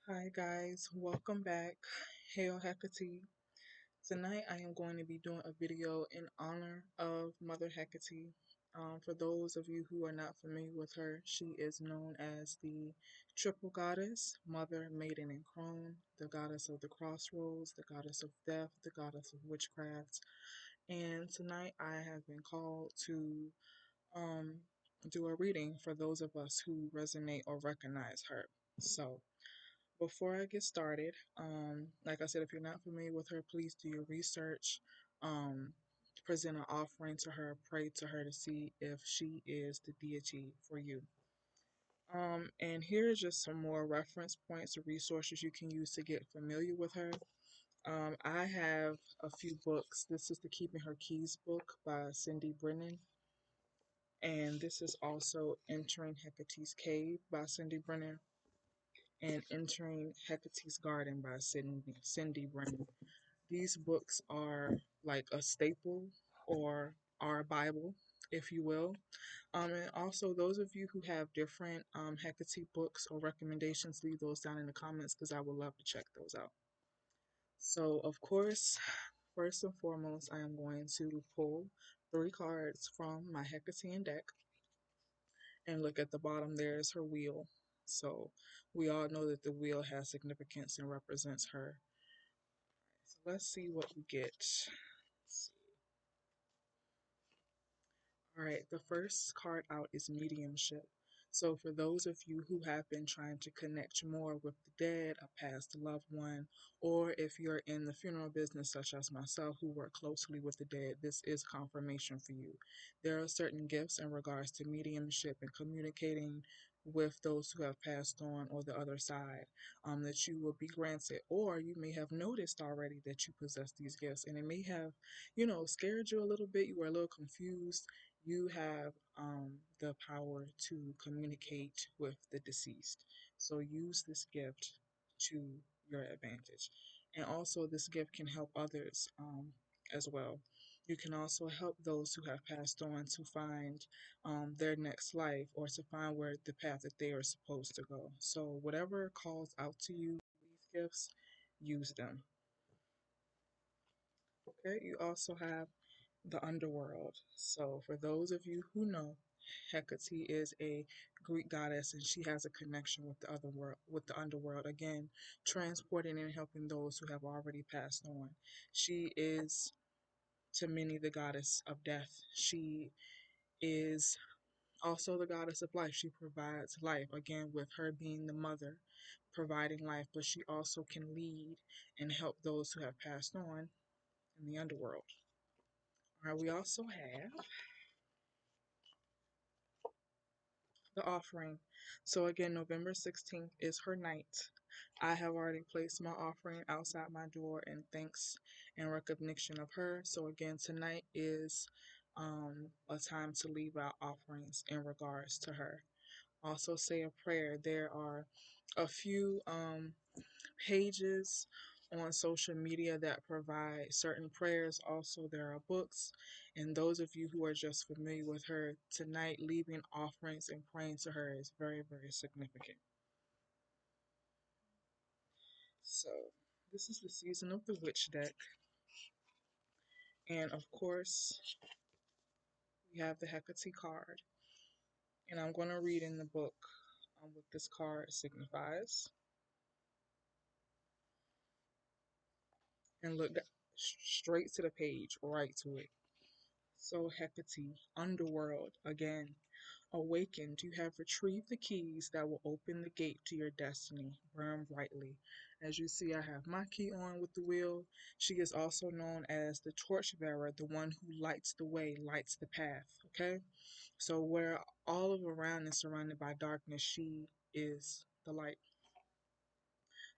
Hi guys, welcome back. Hail Hekate. Tonight I am going to be doing a video in honor of Mother Hekate. For those of you who are not familiar with her, she is known as the triple goddess, mother, maiden, and crone, the goddess of the crossroads, the goddess of death, the goddess of witchcraft. And tonight I have been called to um, do a reading for those of us who resonate or recognize her. So, before I get started, like I said, if you're not familiar with her, please do your research. Um, Present an offering to her, pray to her to see if she is the deity for you. And here are just some more reference points or resources you can use to get familiar with her. I have a few books. This is the Keeping Her Keys book by Cindy Brennan. And this is also Entering Hecate's Cave by Cindy Brennan and Entering Hecate's Garden by Cindy Brennan. These books are like a staple or our Bible, if you will. And also, those of you who have different Hecate books or recommendations, leave those down in the comments because I would love to check those out. So, of course, first and foremost, I am going to pull 3 cards from my Hecatean deck and look at the bottom. There is her wheel. So, we all know that the wheel has significance and represents her. So, let's see what we get. Let's see. All right, the first card out is mediumship. So, for those of you who have been trying to connect more with the dead, a past loved one, or if you're in the funeral business, such as myself, who work closely with the dead, this is confirmation for you. There are certain gifts in regards to mediumship and communicating with those who have passed on or the other side that you will be granted, or you may have noticed already that you possess these gifts, and it may have, scared you a little bit. You were a little confused. You have the power to communicate with the deceased. So use this gift to your advantage. And also, this gift can help others as well. You can also help those who have passed on to find their next life or to find where the path that they are supposed to go. So, whatever calls out to you, these gifts, use them. Okay, you also have the underworld. So, for those of you who know, Hecate is a Greek goddess, and she has a connection with the other world, with the underworld. Again, transporting and helping those who have already passed on. She is, to many, the goddess of death. She is also the goddess of life. She provides life. Again, with her being the mother, providing life, but she also can lead and help those who have passed on in the underworld. All right, we also have the offering. So again, November 16th is her night. I have already placed my offering outside my door in thanks and recognition of her. So again, tonight is a time to leave out offerings in regards to her. Also say a prayer. There are a few pages on social media that provide certain prayers. Also, there are books. And those of you who are just familiar with her, tonight leaving offerings and praying to her is very, very significant. So, this is the season of the witch deck. And of course, we have the Hecate card. And I'm going to read in the book what this card signifies. And look straight to the page, right to it. So, Hecate, underworld, again. Awakened, you have retrieved the keys that will open the gate to your destiny. Burn brightly. As you see, I have my key on with the wheel. She is also known as the torchbearer, the one who lights the way, lights the path. Okay? So, where all of around is surrounded by darkness, she is the light.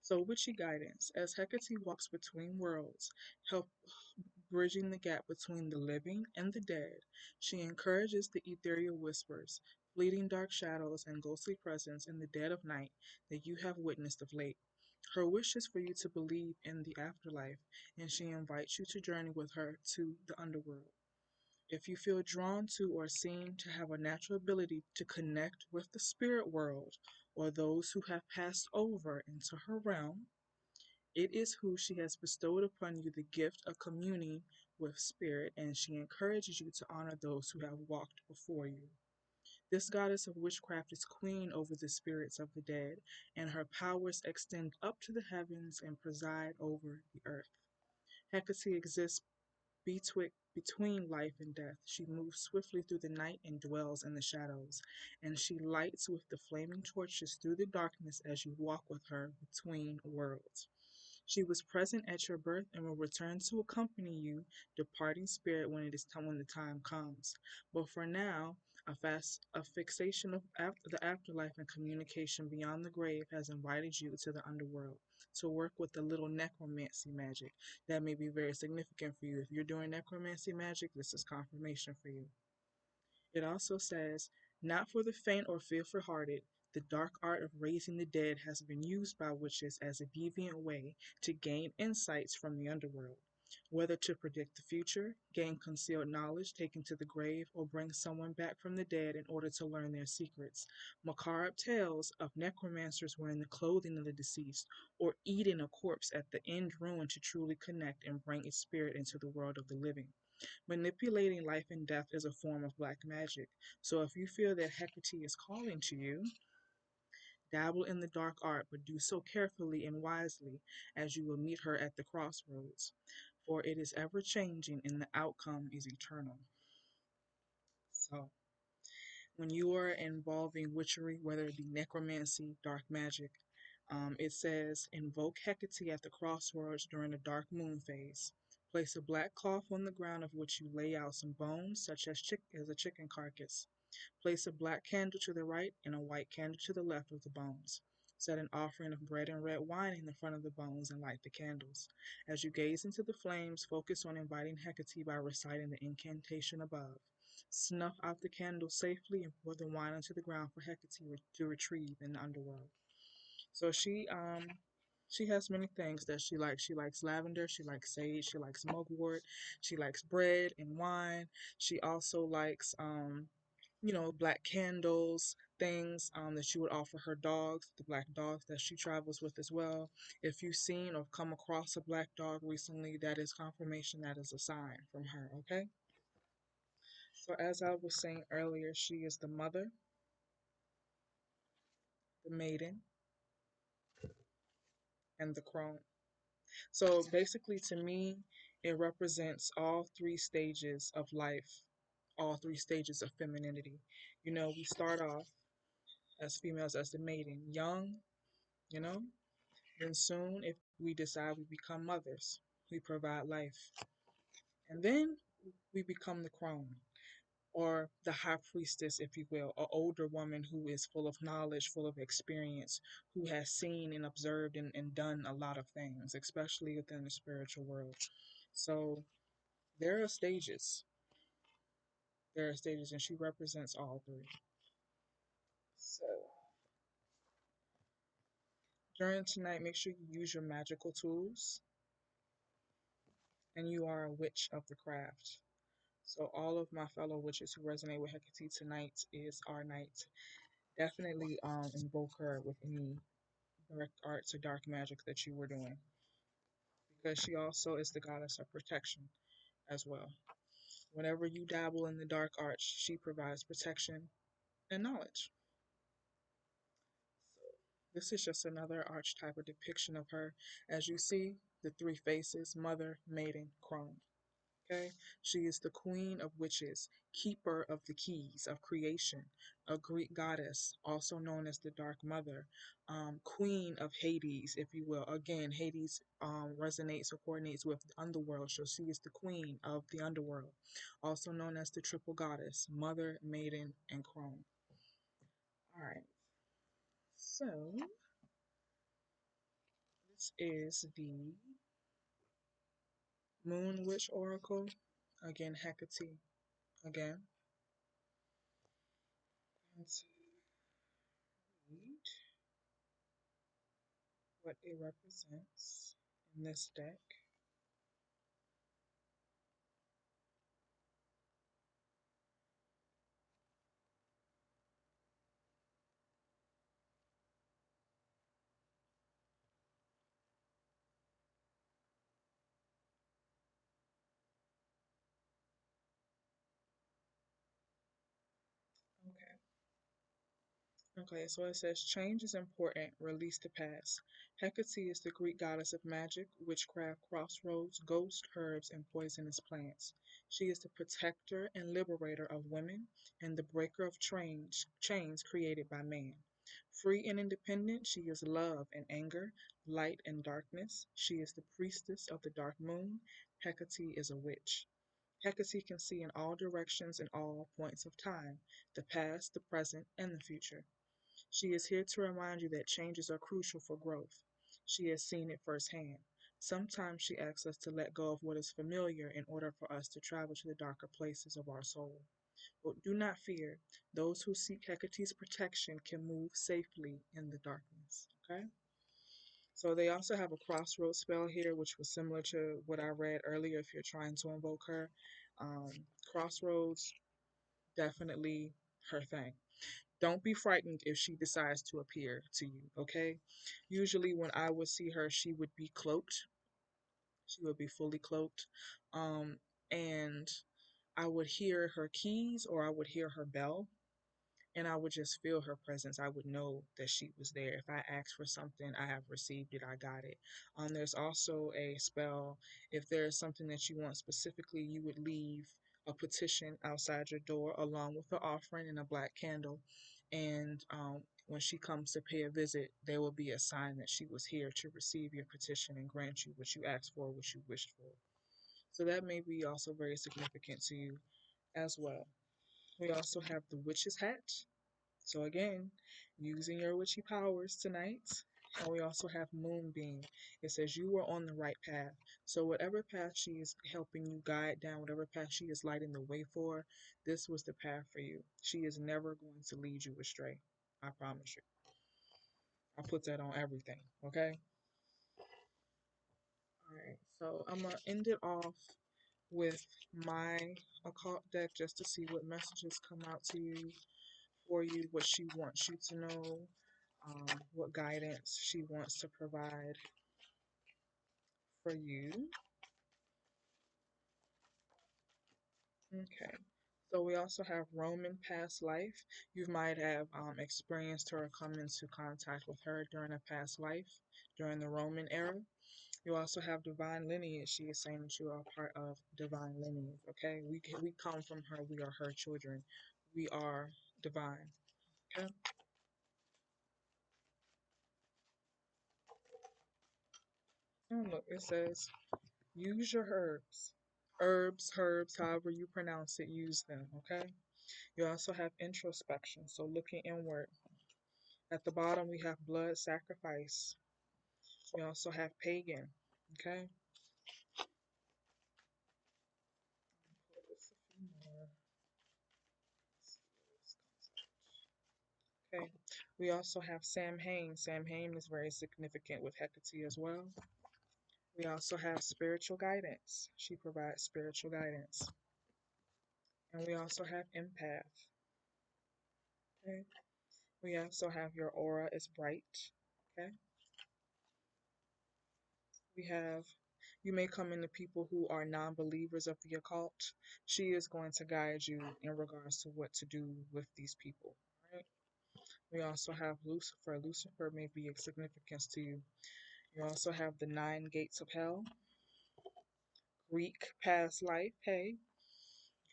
So, witchy guidance. As Hecate walks between worlds, help bridging the gap between the living and the dead, she encourages the ethereal whispers, fleeting dark shadows, and ghostly presence in the dead of night that you have witnessed of late. Her wish is for you to believe in the afterlife, and she invites you to journey with her to the underworld. If you feel drawn to or seem to have a natural ability to connect with the spirit world or those who have passed over into her realm, it is who she has bestowed upon you the gift of communing with spirit, and she encourages you to honor those who have walked before you. This goddess of witchcraft is queen over the spirits of the dead, and her powers extend up to the heavens and preside over the earth. Hecate exists between life and death. She moves swiftly through the night and dwells in the shadows, and she lights with the flaming torches through the darkness as you walk with her between worlds. She was present at your birth and will return to accompany you, departing spirit, when the time comes. But for now, a fixation of the afterlife and communication beyond the grave has invited you to the underworld to work with a little necromancy magic that may be very significant for you. If you're doing necromancy magic, this is confirmation for you. It also says, not for the faint or fearful hearted, the dark art of raising the dead has been used by witches as a deviant way to gain insights from the underworld, whether to predict the future, gain concealed knowledge taken to the grave, or bring someone back from the dead in order to learn their secrets. Macabre tales of necromancers wearing the clothing of the deceased or eating a corpse at the end ruin to truly connect and bring its spirit into the world of the living. Manipulating life and death is a form of black magic. So if you feel that Hecate is calling to you, dabble in the dark art, but do so carefully and wisely, as you will meet her at the crossroads. For it is ever changing and the outcome is eternal. So when you are involving witchery, whether it be necromancy, dark magic, it says, invoke Hecate at the crossroads during the dark moon phase. Place a black cloth on the ground of which you lay out some bones, such as a chicken carcass. Place a black candle to the right and a white candle to the left of the bones. Set an offering of bread and red wine in the front of the bones and light the candles. As you gaze into the flames, focus on inviting Hecate by reciting the incantation above. Snuff out the candle safely and pour the wine onto the ground for Hecate to retrieve in the underworld. So she has many things that she likes. She likes lavender, she likes sage, she likes mugwort, she likes bread and wine. She also likes black candles, things that she would offer her dogs, the black dogs that she travels with as well. If you've seen or come across a black dog recently, that is confirmation, that is a sign from her, okay? So as I was saying earlier, she is the mother, the maiden, and the crone. So basically, to me, it represents all three stages of life, all three stages of femininity. We start off as females as the maiden, young, you know, then soon, if we decide we become mothers, we provide life. And then we become the crone, or the high priestess, if you will, an older woman who is full of knowledge, full of experience, who has seen and observed and done a lot of things, especially within the spiritual world. So there are stages. There are stages, and she represents all three. So during tonight, make sure you use your magical tools, and you are a witch of the craft. So all of my fellow witches who resonate with Hecate, tonight is our night. Definitely invoke her with any direct arts or dark magic that you were doing, because she also is the goddess of protection as well. Whenever you dabble in the dark arts, she provides protection and knowledge. So this is just another archetype or depiction of her. As you see, the three faces: mother, maiden, crone. Okay, she is the queen of witches, keeper of the keys of creation, a Greek goddess, also known as the Dark Mother, queen of Hades, if you will. Again, Hades resonates or coordinates with the underworld, so she is the queen of the underworld, also known as the triple goddess, mother, maiden, and crone. All right, so this is the Moon Witch Oracle. Again, Hecate. Again. Let's read what it represents in this deck. Okay, so it says change is important, release the past. Hecate is the Greek goddess of magic, witchcraft, crossroads, ghost, herbs, and poisonous plants. She is the protector and liberator of women and the breaker of chains created by man. Free and independent, she is love and anger, light and darkness. She is the priestess of the dark moon. Hecate is a witch. Hecate can see in all directions and all points of time, the past, the present, and the future. She is here to remind you that changes are crucial for growth. She has seen it firsthand. Sometimes she asks us to let go of what is familiar in order for us to travel to the darker places of our soul. But do not fear. Those who seek Hecate's protection can move safely in the darkness. Okay? So they also have a crossroads spell here, which was similar to what I read earlier if you're trying to invoke her. Crossroads, definitely her thing. Don't be frightened if she decides to appear to you, okay? Usually, when I would see her, she would be cloaked. She would be fully cloaked. And I would hear her keys or I would hear her bell and I would just feel her presence. I would know that she was there. If I asked for something, I have received it, I got it. There's also a spell. If there's something that you want specifically, you would leave a petition outside your door along with the offering and a black candle. And when she comes to pay a visit, there will be a sign that she was here to receive your petition and grant you what you asked for, what you wished for. So that may be also very significant to you as well. We also have the witch's hat. So again, using your witchy powers tonight. And we also have Moonbeam. It says you are on the right path. So whatever path she is helping you guide down, whatever path she is lighting the way for, this was the path for you. She is never going to lead you astray. I promise you. I put that on everything. Okay? Alright, so I'm gonna end it off with my occult deck just to see what messages come out to you for you, what she wants you to know, what guidance she wants to provide for you. Okay. So we also have Roman past life. You might have experienced her or come into contact with her during a past life, during the Roman era. You also have divine lineage. She is saying that you are part of divine lineage. Okay, we come from her. We are her children. We are divine. Okay. And look, it says use your herbs. Herbs, however you pronounce it, use them, okay? You also have introspection, so looking inward. At the bottom, we have blood sacrifice. We also have pagan, okay? Okay, we also have Samhain. Samhain is very significant with Hecate as well. We also have spiritual guidance. She provides spiritual guidance. And we also have empath. Okay. We also have your aura is bright. Okay. We have you may come into people who are non-believers of the occult. She is going to guide you in regards to what to do with these people. Right? We also have Lucifer. Lucifer may be of significance to you. You also have the nine gates of hell, Greek past life. Hey,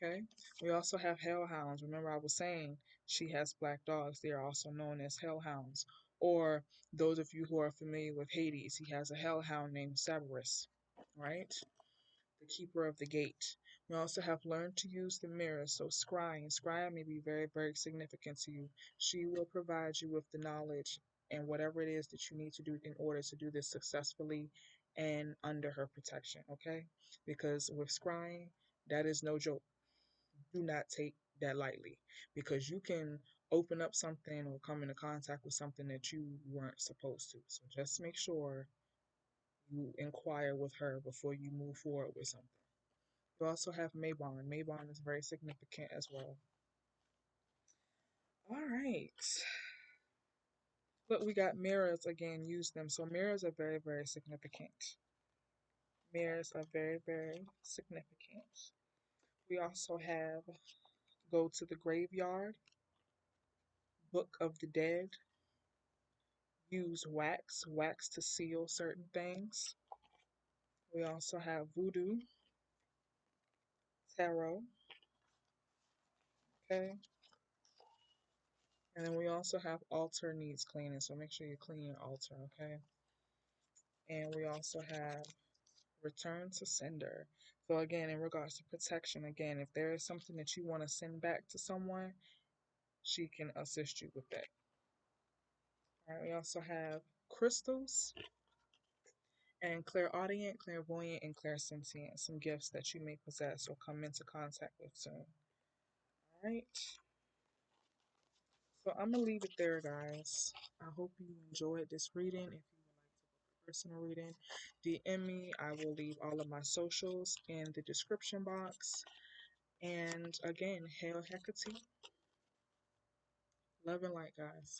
okay. We also have hellhounds. Remember, I was saying she has black dogs. They are also known as hellhounds. Or those of you who are familiar with Hades, he has a hellhound named Cerberus, right? The keeper of the gate. We also have learned to use the mirror. So scrying. Scrying may be very, very significant to you. She will provide you with the knowledge and whatever it is that you need to do in order to do this successfully and under her protection, okay? Because with scrying, that is no joke. Do not take that lightly because you can open up something or come into contact with something that you weren't supposed to. So just make sure you inquire with her before you move forward with something. You also have Mabon. Mabon is very significant as well. All right. Look, we got mirrors again. Use them. So mirrors are very, very significant. Mirrors are very, very significant. We also have go to the graveyard. Book of the Dead. Use wax to seal certain things. We also have voodoo, tarot, okay? And then we also have altar needs cleaning, so make sure you clean your altar, okay? And we also have return to sender. So again, in regards to protection, again, if there is something that you want to send back to someone, she can assist you with that. All right, we also have crystals and clairaudient, clairvoyant, and clairsentient, some gifts that you may possess or come into contact with soon. All right. So I'm gonna leave it there, guys. I hope you enjoyed this reading. If you would like to book a personal reading, DM me. I will leave all of my socials in the description box. And again, hail Hekate. Love and light, guys.